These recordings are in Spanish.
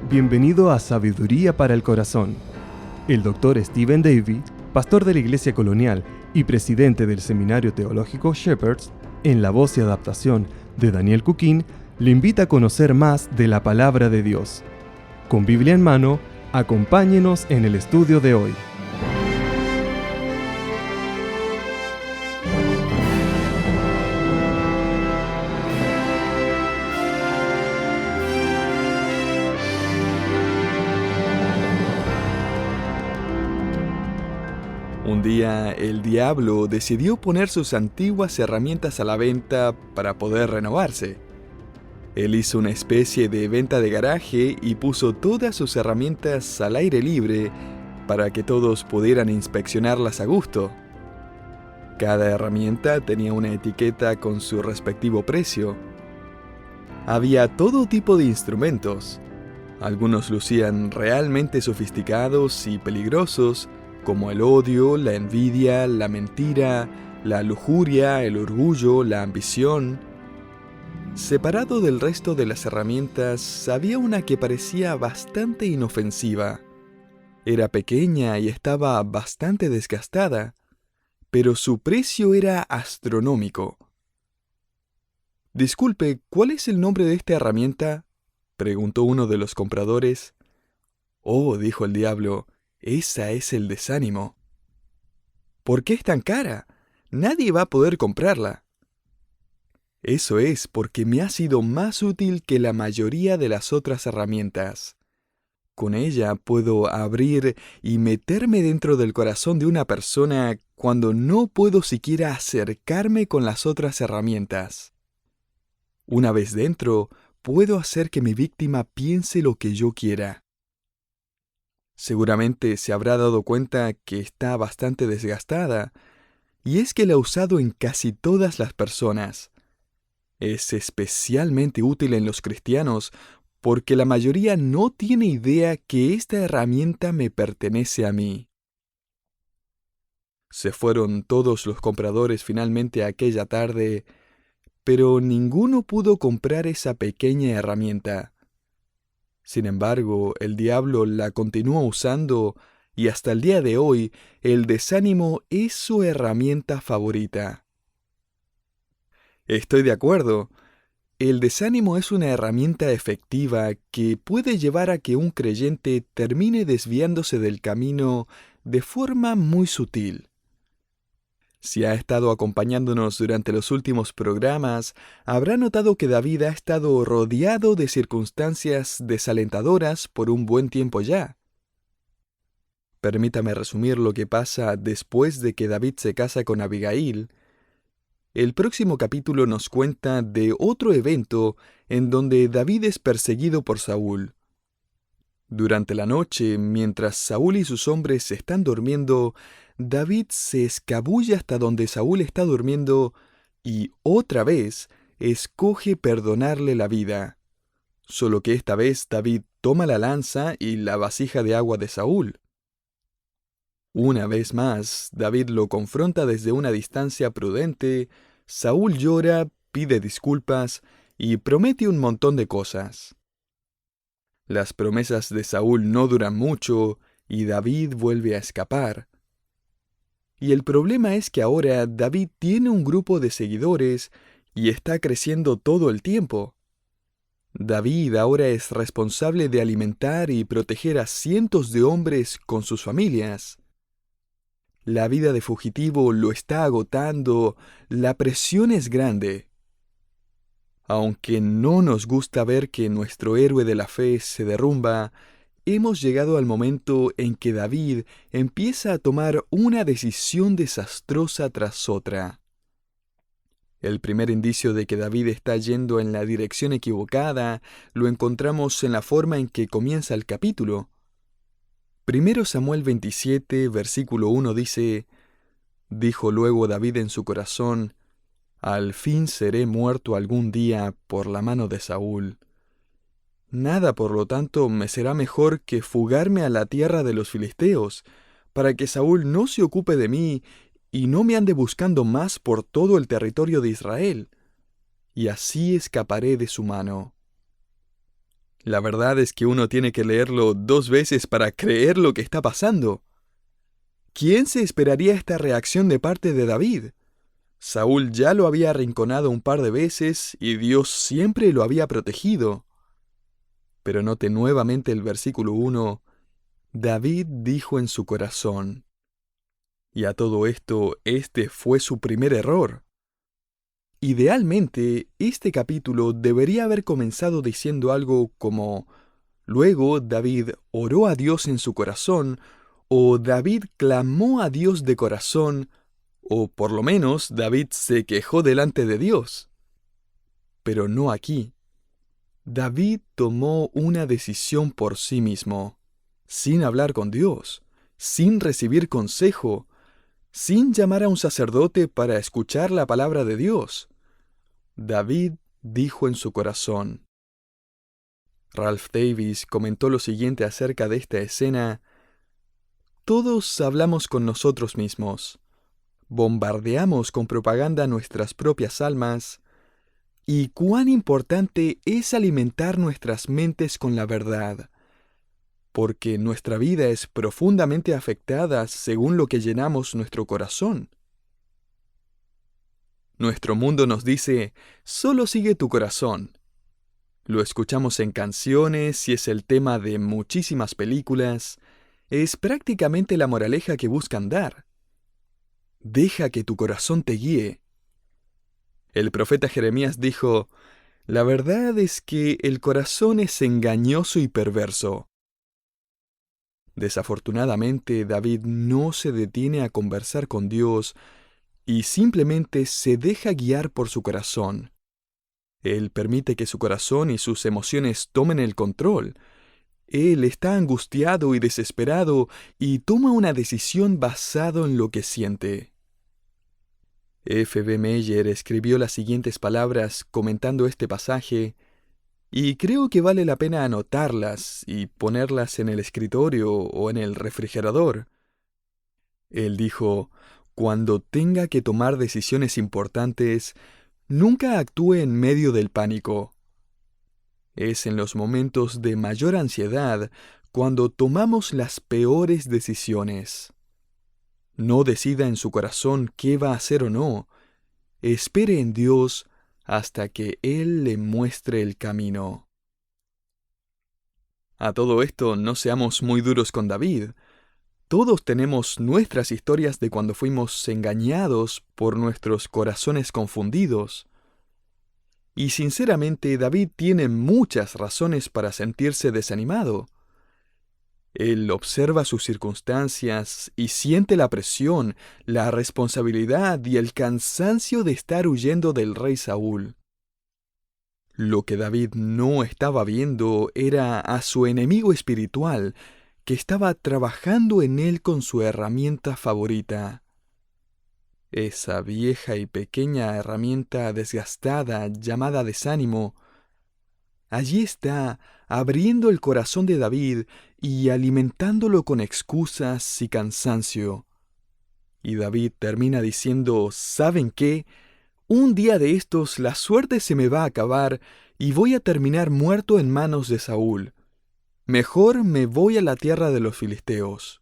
Bienvenido a Sabiduría para el Corazón. El Dr. Stephen Davey, pastor de la Iglesia Colonial y presidente del Seminario Teológico Shepherds, en la voz y adaptación de Daniel Cuquín, le invita a conocer más de la Palabra de Dios. Con Biblia en mano, acompáñenos en el estudio de hoy. Un día, el diablo decidió poner sus antiguas herramientas a la venta para poder renovarse. Él hizo una especie de venta de garaje y puso todas sus herramientas al aire libre para que todos pudieran inspeccionarlas a gusto. Cada herramienta tenía una etiqueta con su respectivo precio. Había todo tipo de instrumentos. Algunos lucían realmente sofisticados y peligrosos, como el odio, la envidia, la mentira, la lujuria, el orgullo, la ambición. Separado del resto de las herramientas, había una que parecía bastante inofensiva. Era pequeña y estaba bastante desgastada, pero su precio era astronómico. «Disculpe, ¿cuál es el nombre de esta herramienta?», preguntó uno de los compradores. «Oh», dijo el diablo, «esa es el desánimo». «¿Por qué es tan cara? Nadie va a poder comprarla». «Eso es porque me ha sido más útil que la mayoría de las otras herramientas. Con ella puedo abrir y meterme dentro del corazón de una persona cuando no puedo siquiera acercarme con las otras herramientas. Una vez dentro, puedo hacer que mi víctima piense lo que yo quiera». Seguramente se habrá dado cuenta que está bastante desgastada, y es que la ha usado en casi todas las personas. Es especialmente útil en los cristianos porque la mayoría no tiene idea que esta herramienta me pertenece a mí. Se fueron todos los compradores finalmente aquella tarde, pero ninguno pudo comprar esa pequeña herramienta. Sin embargo, el diablo la continúa usando y hasta el día de hoy el desánimo es su herramienta favorita. Estoy de acuerdo. El desánimo es una herramienta efectiva que puede llevar a que un creyente termine desviándose del camino de forma muy sutil. Si ha estado acompañándonos durante los últimos programas, habrá notado que David ha estado rodeado de circunstancias desalentadoras por un buen tiempo ya. Permítame resumir lo que pasa después de que David se casa con Abigail. El próximo capítulo nos cuenta de otro evento en donde David es perseguido por Saúl. Durante la noche, mientras Saúl y sus hombres están durmiendo, David se escabulle hasta donde Saúl está durmiendo y, otra vez, escoge perdonarle la vida. Solo que esta vez David toma la lanza y la vasija de agua de Saúl. Una vez más, David lo confronta desde una distancia prudente. Saúl llora, pide disculpas y promete un montón de cosas. Las promesas de Saúl no duran mucho y David vuelve a escapar. Y el problema es que ahora David tiene un grupo de seguidores y está creciendo todo el tiempo. David ahora es responsable de alimentar y proteger a cientos de hombres con sus familias. La vida de fugitivo lo está agotando, la presión es grande. Aunque no nos gusta ver que nuestro héroe de la fe se derrumba, hemos llegado al momento en que David empieza a tomar una decisión desastrosa tras otra. El primer indicio de que David está yendo en la dirección equivocada lo encontramos en la forma en que comienza el capítulo. 1 Samuel 27, versículo 1 dice: «Dijo luego David en su corazón: al fin seré muerto algún día por la mano de Saúl. Nada, por lo tanto, me será mejor que fugarme a la tierra de los filisteos, para que Saúl no se ocupe de mí y no me ande buscando más por todo el territorio de Israel, y así escaparé de su mano». La verdad es que uno tiene que leerlo 2 veces para creer lo que está pasando. ¿Quién se esperaría esta reacción de parte de David? Saúl ya lo había arrinconado un par de veces y Dios siempre lo había protegido. Pero note nuevamente el versículo 1. David dijo en su corazón. Y a todo esto, este fue su primer error. Idealmente, este capítulo debería haber comenzado diciendo algo como: luego David oró a Dios en su corazón, o David clamó a Dios de corazón, o por lo menos David se quejó delante de Dios. Pero no aquí. David tomó una decisión por sí mismo, sin hablar con Dios, sin recibir consejo, sin llamar a un sacerdote para escuchar la palabra de Dios. David dijo en su corazón. Ralph Davis comentó lo siguiente acerca de esta escena: todos hablamos con nosotros mismos, bombardeamos con propaganda nuestras propias almas, y cuán importante es alimentar nuestras mentes con la verdad, porque nuestra vida es profundamente afectada según lo que llenamos nuestro corazón. Nuestro mundo nos dice: solo sigue tu corazón. Lo escuchamos en canciones y es el tema de muchísimas películas. Es prácticamente la moraleja que buscan dar. Deja que tu corazón te guíe. El profeta Jeremías dijo: la verdad es que el corazón es engañoso y perverso. Desafortunadamente, David no se detiene a conversar con Dios y simplemente se deja guiar por su corazón. Él permite que su corazón y sus emociones tomen el control. Él está angustiado y desesperado y toma una decisión basado en lo que siente. F. B. Meyer escribió las siguientes palabras comentando este pasaje, y creo que vale la pena anotarlas y ponerlas en el escritorio o en el refrigerador. Él dijo: cuando tenga que tomar decisiones importantes, nunca actúe en medio del pánico. Es en los momentos de mayor ansiedad cuando tomamos las peores decisiones. No decida en su corazón qué va a hacer o no. Espere en Dios hasta que Él le muestre el camino. A todo esto, no seamos muy duros con David. Todos tenemos nuestras historias de cuando fuimos engañados por nuestros corazones confundidos. Y sinceramente, David tiene muchas razones para sentirse desanimado. Él observa sus circunstancias y siente la presión, la responsabilidad y el cansancio de estar huyendo del rey Saúl. Lo que David no estaba viendo era a su enemigo espiritual, que estaba trabajando en él con su herramienta favorita. Esa vieja y pequeña herramienta desgastada llamada desánimo. Allí está, abriendo el corazón de David y alimentándolo con excusas y cansancio. Y David termina diciendo: ¿saben qué? Un día de estos la suerte se me va a acabar y voy a terminar muerto en manos de Saúl. Mejor me voy a la tierra de los filisteos.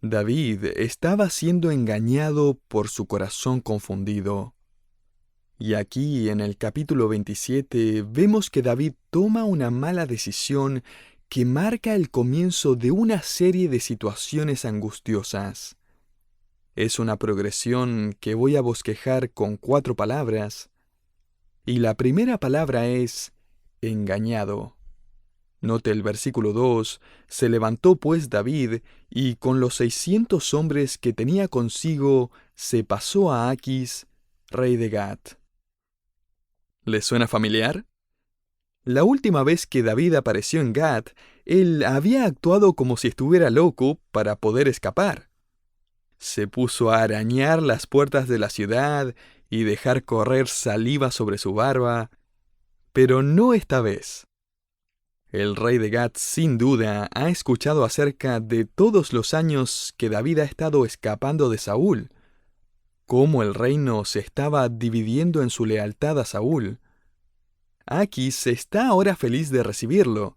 David estaba siendo engañado por su corazón confundido. Y aquí, en el capítulo 27, vemos que David toma una mala decisión que marca el comienzo de una serie de situaciones angustiosas. Es una progresión que voy a bosquejar con 4 palabras. Y la primera palabra es engañado. Note el versículo 2, se levantó pues David, y con los 600 hombres que tenía consigo, se pasó a Aquis, rey de Gat. ¿Les suena familiar? La última vez que David apareció en Gat, él había actuado como si estuviera loco para poder escapar. Se puso a arañar las puertas de la ciudad y dejar correr saliva sobre su barba, pero no esta vez. El rey de Gat sin duda ha escuchado acerca de todos los años que David ha estado escapando de Saúl, cómo el reino se estaba dividiendo en su lealtad a Saúl. Aquis está ahora feliz de recibirlo.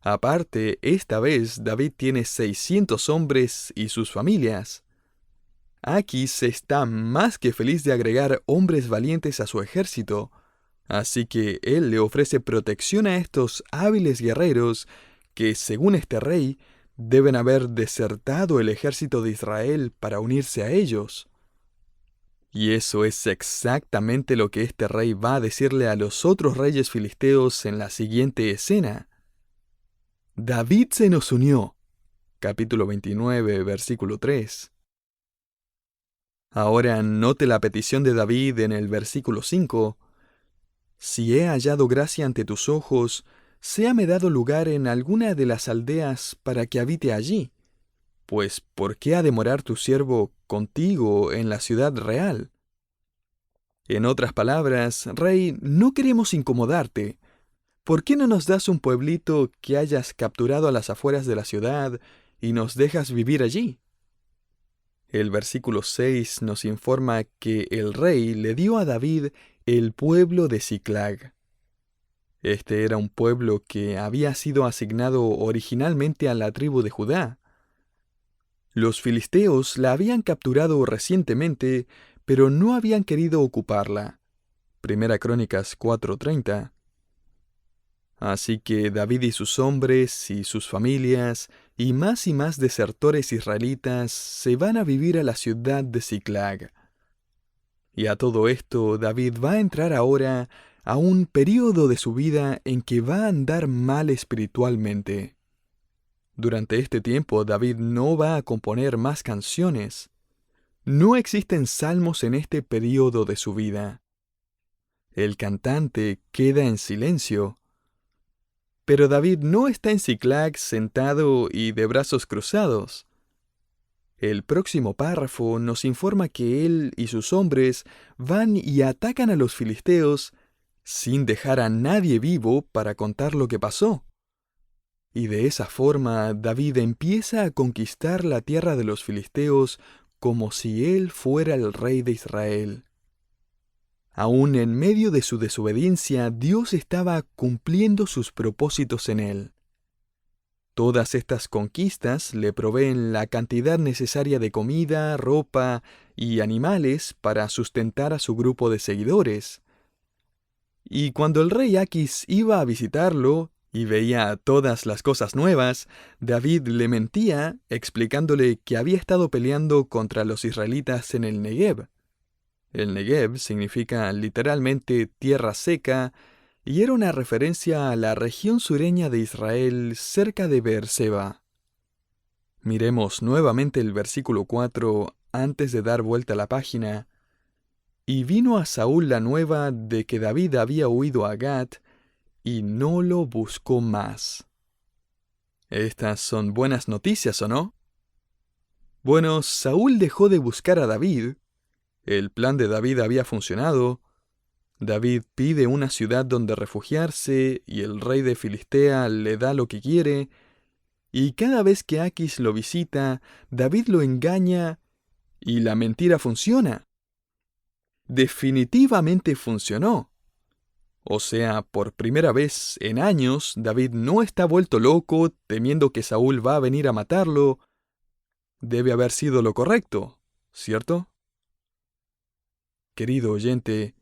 Aparte, esta vez David tiene 600 hombres y sus familias. Aquis está más que feliz de agregar hombres valientes a su ejército, así que él le ofrece protección a estos hábiles guerreros que, según este rey, deben haber desertado el ejército de Israel para unirse a ellos. Y eso es exactamente lo que este rey va a decirle a los otros reyes filisteos en la siguiente escena. David se nos unió. Capítulo 29, versículo 3. Ahora note la petición de David en el versículo 5. Si he hallado gracia ante tus ojos, séame dado lugar en alguna de las aldeas para que habite allí. Pues, ¿por qué ha de morar tu siervo contigo en la ciudad real? En otras palabras, rey, no queremos incomodarte. ¿Por qué no nos das un pueblito que hayas capturado a las afueras de la ciudad y nos dejas vivir allí? El versículo 6 nos informa que el rey le dio a David el pueblo de Siclag. Este era un pueblo que había sido asignado originalmente a la tribu de Judá. Los filisteos la habían capturado recientemente, pero no habían querido ocuparla. Primera Crónicas 4:30. Así que David y sus hombres y sus familias y más desertores israelitas se van a vivir a la ciudad de Siclag. Y a todo esto, David va a entrar ahora a un período de su vida en que va a andar mal espiritualmente. Durante este tiempo, David no va a componer más canciones. No existen salmos en este período de su vida. El cantante queda en silencio. Pero David no está en Siclag sentado y de brazos cruzados. El próximo párrafo nos informa que él y sus hombres van y atacan a los filisteos sin dejar a nadie vivo para contar lo que pasó. Y de esa forma David empieza a conquistar la tierra de los filisteos como si él fuera el rey de Israel. Aún en medio de su desobediencia, Dios estaba cumpliendo sus propósitos en él. Todas estas conquistas le proveen la cantidad necesaria de comida, ropa y animales para sustentar a su grupo de seguidores. Y cuando el rey Aquis iba a visitarlo y veía todas las cosas nuevas, David le mentía explicándole que había estado peleando contra los israelitas en el Negev. El Negev significa literalmente tierra seca y era una referencia a la región sureña de Israel cerca de Beerseba. Miremos nuevamente el versículo 4 antes de dar vuelta a la página. Y vino a Saúl la nueva de que David había huido a Gat y no lo buscó más. Estas son buenas noticias, ¿o no? Bueno, Saúl dejó de buscar a David. El plan de David había funcionado. David pide una ciudad donde refugiarse y el rey de Filistea le da lo que quiere. Y cada vez que Aquis lo visita, David lo engaña y la mentira funciona. Definitivamente funcionó. O sea, por primera vez en años, David no está vuelto loco temiendo que Saúl va a venir a matarlo. Debe haber sido lo correcto, ¿cierto? Querido oyente,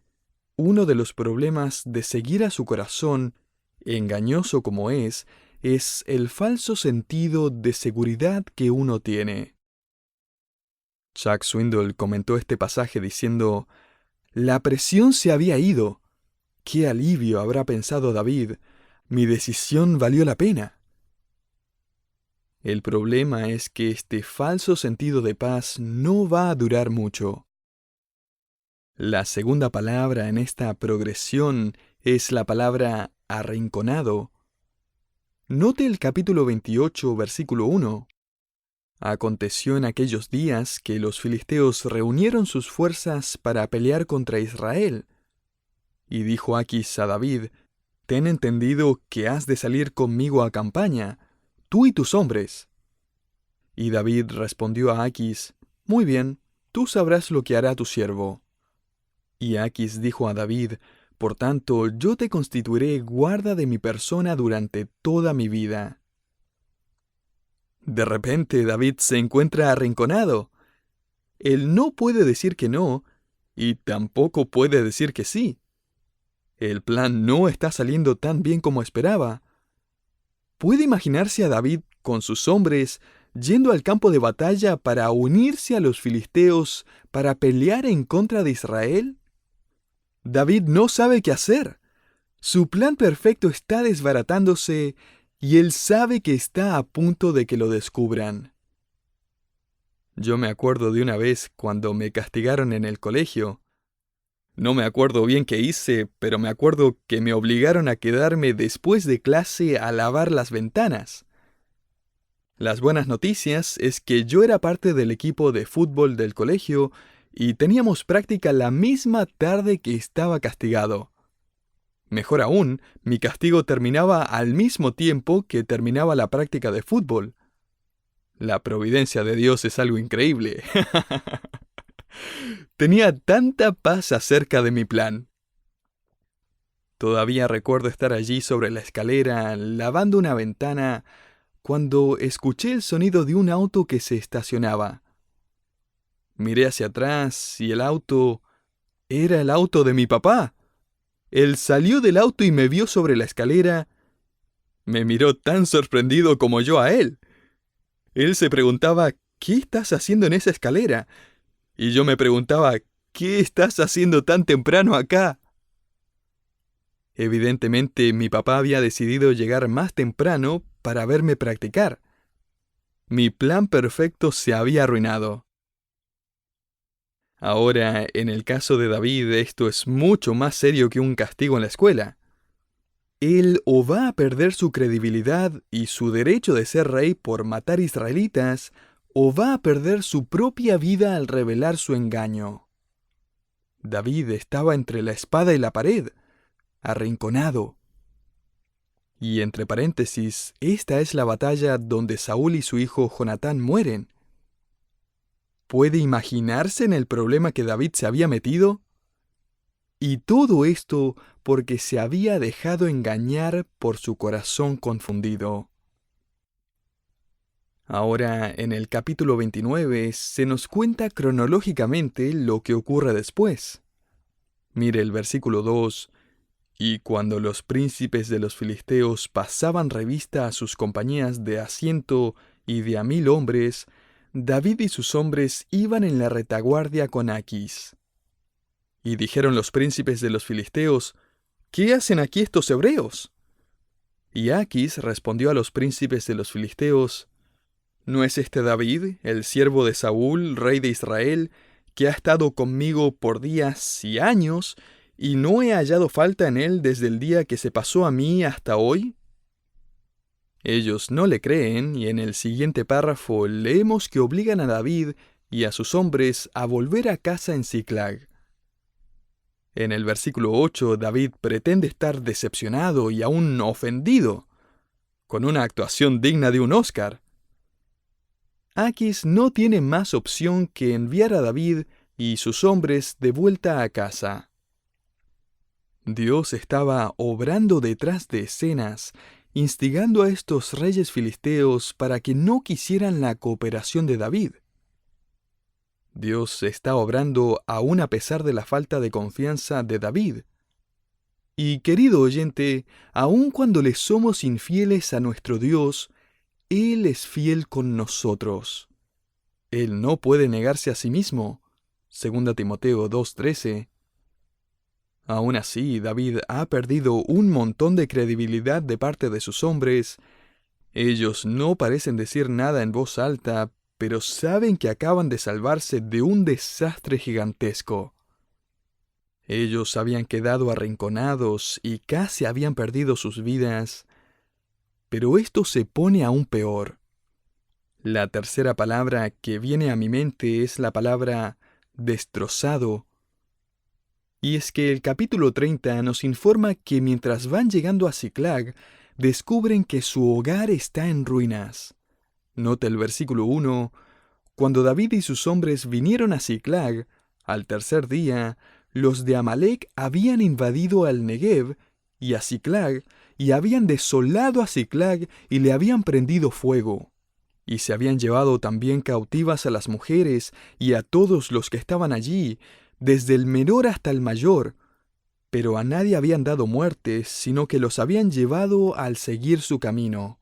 uno de los problemas de seguir a su corazón, engañoso como es el falso sentido de seguridad que uno tiene. Chuck Swindoll comentó este pasaje diciendo: «La presión se había ido. ¡Qué alivio!, habrá pensado David. Mi decisión valió la pena». El problema es que este falso sentido de paz no va a durar mucho. La segunda palabra en esta progresión es la palabra arrinconado. Note el capítulo 28, versículo 1. Aconteció en aquellos días que los filisteos reunieron sus fuerzas para pelear contra Israel. Y dijo Aquis a David: «Ten entendido que has de salir conmigo a campaña, tú y tus hombres». Y David respondió a Aquis: «Muy bien, tú sabrás lo que hará tu siervo». Y Aquis dijo a David: Por tanto, yo te constituiré guarda de mi persona durante toda mi vida. De repente, David se encuentra arrinconado. Él no puede decir que no, y tampoco puede decir que sí. El plan no está saliendo tan bien como esperaba. ¿Puede imaginarse a David con sus hombres yendo al campo de batalla para unirse a los filisteos para pelear en contra de Israel? David no sabe qué hacer. Su plan perfecto está desbaratándose y él sabe que está a punto de que lo descubran. Yo me acuerdo de una vez cuando me castigaron en el colegio. No me acuerdo bien qué hice, pero me acuerdo que me obligaron a quedarme después de clase a lavar las ventanas. Las buenas noticias es que yo era parte del equipo de fútbol del colegio y teníamos práctica la misma tarde que estaba castigado. Mejor aún, mi castigo terminaba al mismo tiempo que terminaba la práctica de fútbol. La providencia de Dios es algo increíble. Tenía tanta paz acerca de mi plan. Todavía recuerdo estar allí sobre la escalera, lavando una ventana, cuando escuché el sonido de un auto que se estacionaba. Miré hacia atrás y el auto era el auto de mi papá. Él salió del auto y me vio sobre la escalera. Me miró tan sorprendido como yo a él. Él se preguntaba, ¿qué estás haciendo en esa escalera? Y yo me preguntaba, ¿qué estás haciendo tan temprano acá? Evidentemente, mi papá había decidido llegar más temprano para verme practicar. Mi plan perfecto se había arruinado. Ahora, en el caso de David, esto es mucho más serio que un castigo en la escuela. Él o va a perder su credibilidad y su derecho de ser rey por matar israelitas, o va a perder su propia vida al revelar su engaño. David estaba entre la espada y la pared, arrinconado. Y entre paréntesis, esta es la batalla donde Saúl y su hijo Jonatán mueren. ¿Puede imaginarse en el problema que David se había metido? Y todo esto porque se había dejado engañar por su corazón confundido. Ahora, en el capítulo 29, se nos cuenta cronológicamente lo que ocurre después. Mire el versículo 2. Y cuando los príncipes de los filisteos pasaban revista a sus compañías de a 100 y de a 1000 hombres, David y sus hombres iban en la retaguardia con Aquis. Y dijeron los príncipes de los filisteos, ¿qué hacen aquí estos hebreos? Y Aquis respondió a los príncipes de los filisteos, ¿no es este David, el siervo de Saúl, rey de Israel, que ha estado conmigo por días y años, y no he hallado falta en él desde el día que se pasó a mí hasta hoy? Ellos no le creen, y en el siguiente párrafo leemos que obligan a David y a sus hombres a volver a casa en Siclag. En el versículo 8, David pretende estar decepcionado y aún ofendido, con una actuación digna de un Oscar. Aquis no tiene más opción que enviar a David y sus hombres de vuelta a casa. Dios estaba obrando detrás de escenas, instigando a estos reyes filisteos para que no quisieran la cooperación de David. Dios está obrando aún a pesar de la falta de confianza de David. Y querido oyente, aun cuando le somos infieles a nuestro Dios, Él es fiel con nosotros. Él no puede negarse a sí mismo. 2 Timoteo 2:13. Aún así, David ha perdido un montón de credibilidad de parte de sus hombres. Ellos no parecen decir nada en voz alta, pero saben que acaban de salvarse de un desastre gigantesco. Ellos habían quedado arrinconados y casi habían perdido sus vidas. Pero esto se pone aún peor. La tercera palabra que viene a mi mente es la palabra destrozado. Y es que el capítulo 30 nos informa que mientras van llegando a Siclag, descubren que su hogar está en ruinas. Nota el versículo 1. Cuando David y sus hombres vinieron a Siclag, al tercer día, los de Amalec habían invadido al Negev y a Siclag, y habían desolado a Siclag y le habían prendido fuego. Y se habían llevado también cautivas a las mujeres y a todos los que estaban allí, desde el menor hasta el mayor, pero a nadie habían dado muerte, sino que los habían llevado al seguir su camino.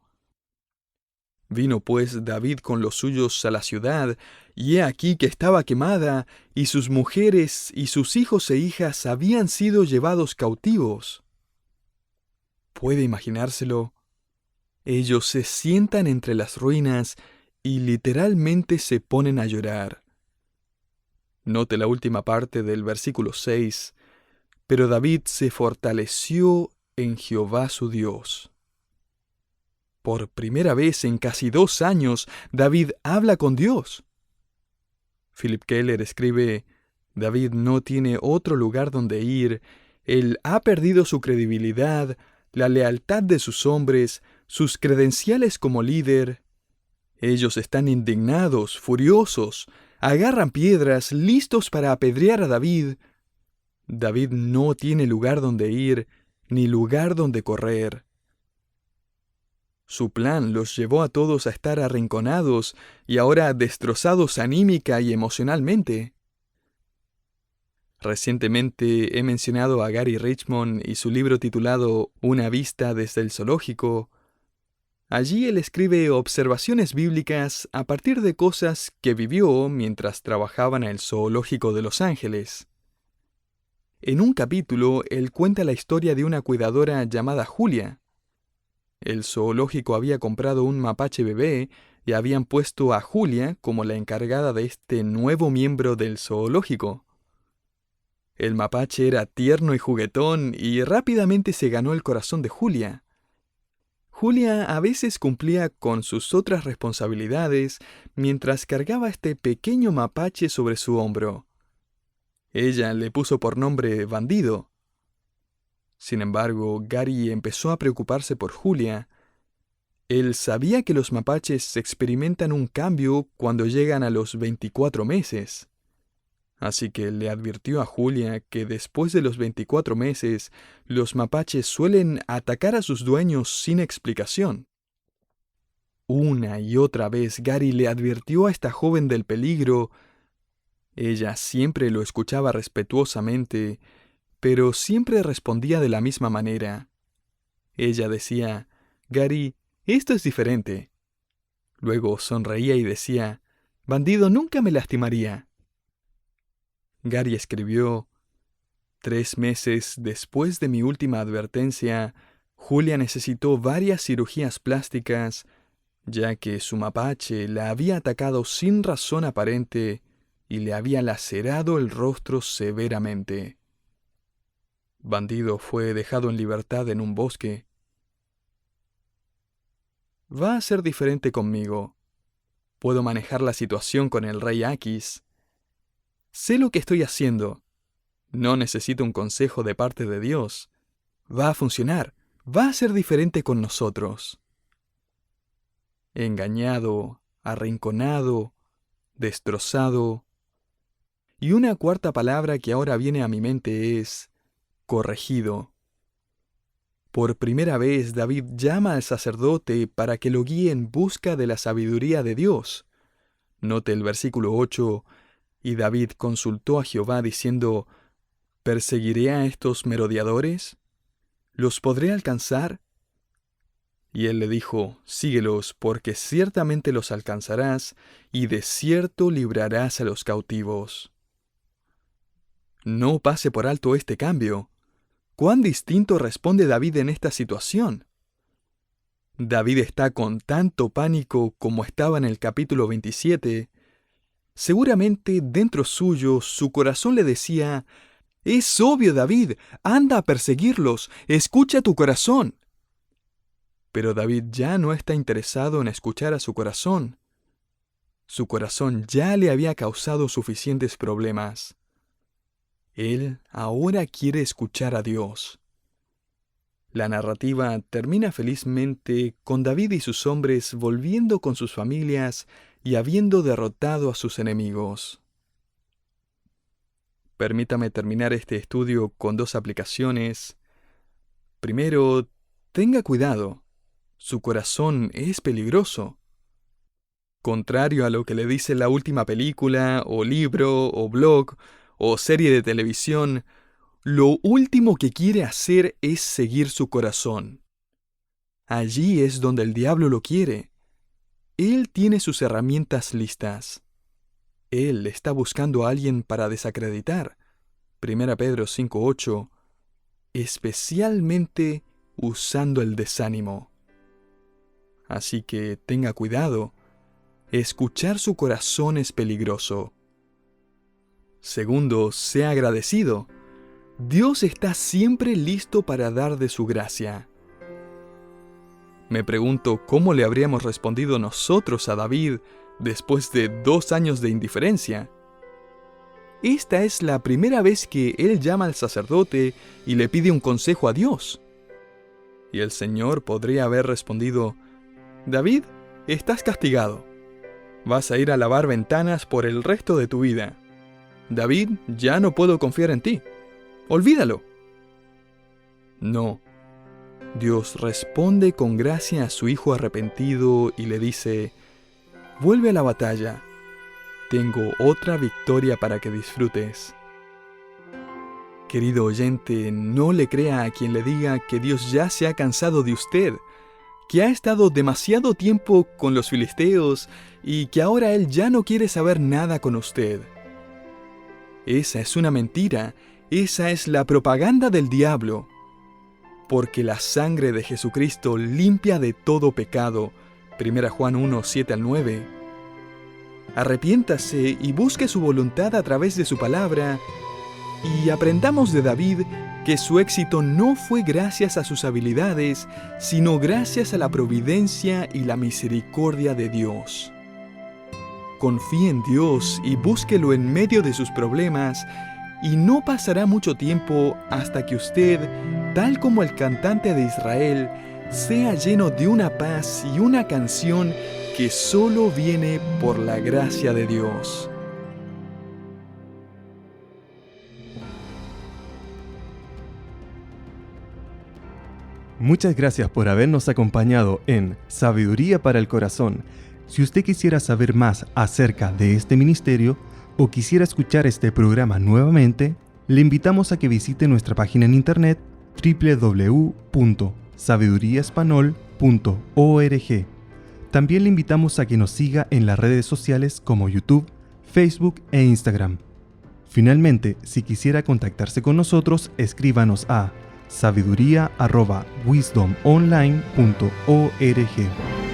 Vino pues David con los suyos a la ciudad, y he aquí que estaba quemada, y sus mujeres y sus hijos e hijas habían sido llevados cautivos. ¿Puede imaginárselo? Ellos se sientan entre las ruinas y literalmente se ponen a llorar. Note la última parte del versículo 6. Pero David se fortaleció en Jehová su Dios. Por primera vez en casi 2 años, David habla con Dios. Philip Keller escribe: David no tiene otro lugar donde ir, él ha perdido su credibilidad, la lealtad de sus hombres, sus credenciales como líder. Ellos están indignados, furiosos, agarran piedras, listos para apedrear a David. David no tiene lugar donde ir, ni lugar donde correr. Su plan los llevó a todos a estar arrinconados y ahora destrozados anímica y emocionalmente. Recientemente he mencionado a Gary Richmond y su libro titulado Una vista desde el zoológico. Allí él escribe observaciones bíblicas a partir de cosas que vivió mientras trabajaba en el zoológico de Los Ángeles. En un capítulo, él cuenta la historia de una cuidadora llamada Julia. El zoológico había comprado un mapache bebé y habían puesto a Julia como la encargada de este nuevo miembro del zoológico. El mapache era tierno y juguetón y rápidamente se ganó el corazón de Julia. Julia a veces cumplía con sus otras responsabilidades mientras cargaba este pequeño mapache sobre su hombro. Ella le puso por nombre Bandido. Sin embargo, Gary empezó a preocuparse por Julia. Él sabía que los mapaches experimentan un cambio cuando llegan a los 24 meses. Así que le advirtió a Julia que después de los 24 meses, los mapaches suelen atacar a sus dueños sin explicación. Una y otra vez Gary le advirtió a esta joven del peligro. Ella siempre lo escuchaba respetuosamente, pero siempre respondía de la misma manera. Ella decía: Gary, esto es diferente. Luego sonreía y decía: Bandido nunca me lastimaría. Gary escribió: 3 meses después de mi última advertencia, Julia necesitó varias cirugías plásticas, ya que su mapache la había atacado sin razón aparente y le había lacerado el rostro severamente. Bandido fue dejado en libertad en un bosque. Va a ser diferente conmigo. Puedo manejar la situación con el rey Aquis. Sé lo que estoy haciendo. No necesito un consejo de parte de Dios. Va a funcionar. Va a ser diferente con nosotros. Engañado, arrinconado, destrozado. Y una cuarta palabra que ahora viene a mi mente es corregido. Por primera vez David llama al sacerdote para que lo guíe en busca de la sabiduría de Dios. Note el versículo 8. Y David consultó a Jehová diciendo: ¿Perseguiré a estos merodeadores? ¿Los podré alcanzar? Y él le dijo: Síguelos, porque ciertamente los alcanzarás, y de cierto librarás a los cautivos. No pase por alto este cambio. ¿Cuán distinto responde David en esta situación? David está con tanto pánico como estaba en el capítulo 27. Seguramente dentro suyo su corazón le decía: «Es obvio, David, anda a perseguirlos, escucha tu corazón». Pero David ya no está interesado en escuchar a su corazón. Su corazón ya le había causado suficientes problemas. Él ahora quiere escuchar a Dios. La narrativa termina felizmente con David y sus hombres volviendo con sus familias y habiendo derrotado a sus enemigos. Permítame terminar este estudio con 2 aplicaciones. Primero, tenga cuidado. Su corazón es peligroso. Contrario a lo que le dice la última película, o libro, o blog, o serie de televisión, lo último que quiere hacer es seguir su corazón. Allí es donde el diablo lo quiere. Él tiene sus herramientas listas. Él está buscando a alguien para desacreditar. 1 Pedro 5:8, especialmente usando el desánimo. Así que tenga cuidado. Escuchar su corazón es peligroso. Segundo, sea agradecido. Dios está siempre listo para dar de su gracia. Me pregunto cómo le habríamos respondido nosotros a David después de 2 años de indiferencia. Esta es la primera vez que él llama al sacerdote y le pide un consejo a Dios. Y el Señor podría haber respondido: David, estás castigado. Vas a ir a lavar ventanas por el resto de tu vida. David, ya no puedo confiar en ti. Olvídalo. No. Dios responde con gracia a su hijo arrepentido y le dice: vuelve a la batalla. Tengo otra victoria para que disfrutes. Querido oyente, no le crea a quien le diga que Dios ya se ha cansado de usted, que ha estado demasiado tiempo con los filisteos y que ahora Él ya no quiere saber nada con usted. Esa es una mentira, esa es la propaganda del diablo. Porque la sangre de Jesucristo limpia de todo pecado. 1 Juan 1, 7-9. Arrepiéntase y busque su voluntad a través de su palabra, y aprendamos de David que su éxito no fue gracias a sus habilidades, sino gracias a la providencia y la misericordia de Dios. Confíe en Dios y búsquelo en medio de sus problemas, y no pasará mucho tiempo hasta que usted, tal como el cantante de Israel, sea lleno de una paz y una canción que solo viene por la gracia de Dios. Muchas gracias por habernos acompañado en Sabiduría para el Corazón. Si usted quisiera saber más acerca de este ministerio o quisiera escuchar este programa nuevamente, le invitamos a que visite nuestra página en internet www.sabiduriaespanol.org. También le invitamos a que nos siga en las redes sociales como YouTube, Facebook e Instagram. Finalmente, si quisiera contactarse con nosotros, escríbanos a sabiduría@wisdomonline.org.